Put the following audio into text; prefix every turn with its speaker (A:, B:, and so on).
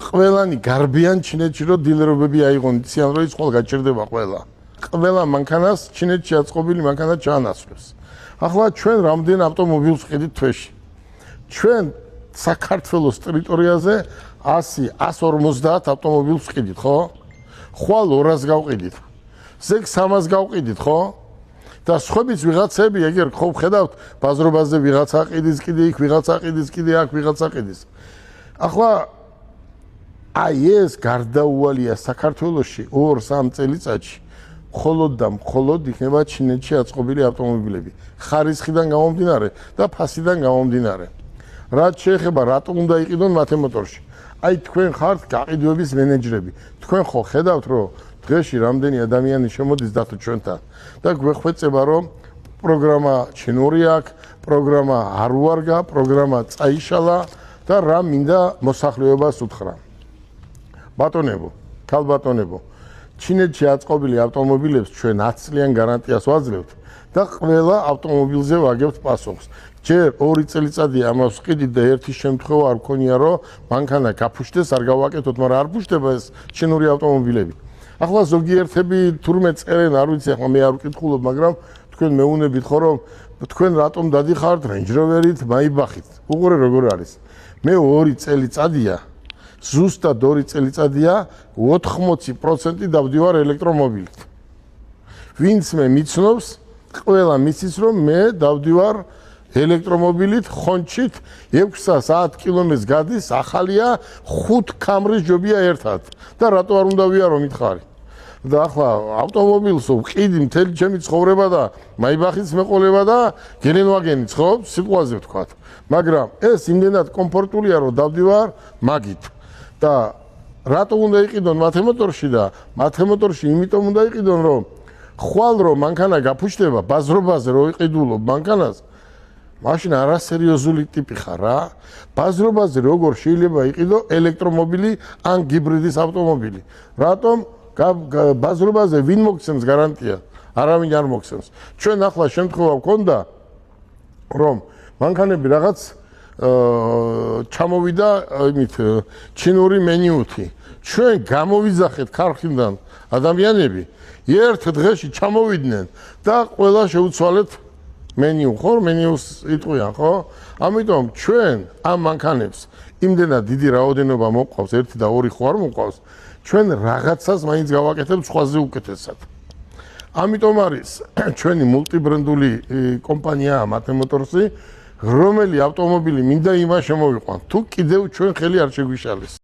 A: ყველანი გარბიან ჩინეთში რომ დილერობები აიღონ იციან რომ ის ყოველ გაჭირდება ყველა მანქანას ჩინეთში აწყობილი მანქანა ჩაანაცვლებს ახლა ჩვენ რამდენ ავტომობილს ვყიდით თვეში ჩვენ საქართველოს ტერიტორიაზე 100-150 ავტომობილს ვყიდით ხო ხვალ 200 გავყიდით ზეგ 300 გავყიდით ხო და სხვაებიც ვიღაცები ეგერ ხო ხედავთ ბაზრობაზე ვიღაცა ყიდის კიდე იქ ვიღაცა ყიდის კიდე აქ ვიღაცა ყიდის ახლა აი ეს გარდაუვალია საქართველოში 2-3 წელიწადში მხოლოდ და მხოლოდ იქნება ჩინეთში აწყობილი ავტომობილები ხარისხიდან გამომდინარე და ფასიდან გამომდინარე რაც შეეხება რატომ უნდა იყიდონ მათე მოტორში აი თქვენ ხართ გაყიდვების მენეჯერები თქვენ ხო ხედავთ რომ დღეში რამდენი ადამიანი შემოდის დათო ჩვენთან და გვეხვეწება რომ პროგრამა ჩინური აქვს პროგრამა არ უარგა პროგრამა წაიშალა და რა მინდა მოსახლეობას უთხრა ბატონებო ქალბატონებო ჩინეთში აწყობილი ავტომობილებს ჩვენ 10 წლიან გარანტიას ვაძლევთ და ყველა ავტომობილზე ვაგებთ პასუხს ჯერ 2 წელიწადია ამას ვყიდით და ერთი შემთხვევა არ მქონია რომ მანქანა გაფუშდეს არ გავაკეთოთ მაგრამ არ ფუშდება ეს ჩინური ავტომობილები ახლა ზოგიერთები თურმე წერენ არ ვიცი ახლა მე არ ვკითხულობ მაგრამ თქვენ მეუნებით ხო რომ თქვენ რატომ დადიხართ Range Rover-ით მაიბახით უყურე როგორ არის მე 2 წელიწადია ზუსტად 2 წელიწადია 80% დავდივარ ელექტრომობილით ვინც მე მიცნობს ყველა მიცის რომ მე დავდივარ ელექტრომობილით ხონჩით 600 კმ-ს გადის ახალია 5 კამრის ჯობია ერთად და რატო არ უნდა ვიარო მითხარი და ახლა ავტომობილს ვყიდი მთელი ჩემი ცხოვრება და მაიბახიც მეყოლება და გელენვაგენიც ხო სიტყვაზე ვთქვათ მაგრამ ეს იმდენად კომფორტულია რომ დავდივარ მაგით და რატო უნდა იყიდონ მათე მოტორში და მათე მოტორში იმიტომ უნდა იყიდონ რომ ხვალ რომ მანქანა გაფუშდება ბაზრობაზე რო იყიდულობ მანქანას მაშინ არასერიოზული ტიპი ხარ რა ბაზრობაზე როგორ შეიძლება იყიდო ელექტრომობილი ან გიბრიდის ავტომობილი რატომ ბაზრობაზე ვინ მოგცემს გარანტია არავინ არ მოგცემს ჩვენ ახლა შემთხვევა გქონდა რომ მანქანები რაღაც ჩამოვიდა იმით ჩინური მენიუთი ჩვენ გამოვიძახეთ ქარხნიდან ადამიანები ერთ დღეში ჩამოვიდნენ და ყველა შეუცვალეთ მენიუ ხო მენიუს იტყვიან ხო ამიტომ ჩვენ ამ მანქანებს იმდენად დიდი რაოდენობა მოყავს 1 და 2 ხო არ მოყავს ჩვენ რაღაცას მაინც გავაკეთებთ სხვაზე უკეთესად ამიტომ არის ჩვენი მულტიბრენდული კომპანიაა მათე მოტორსი რომელი ავტომობილი მინდა იმას შემოვიყვანთ თუ კიდევ ჩვენ ხელი არ შეგვიშალეს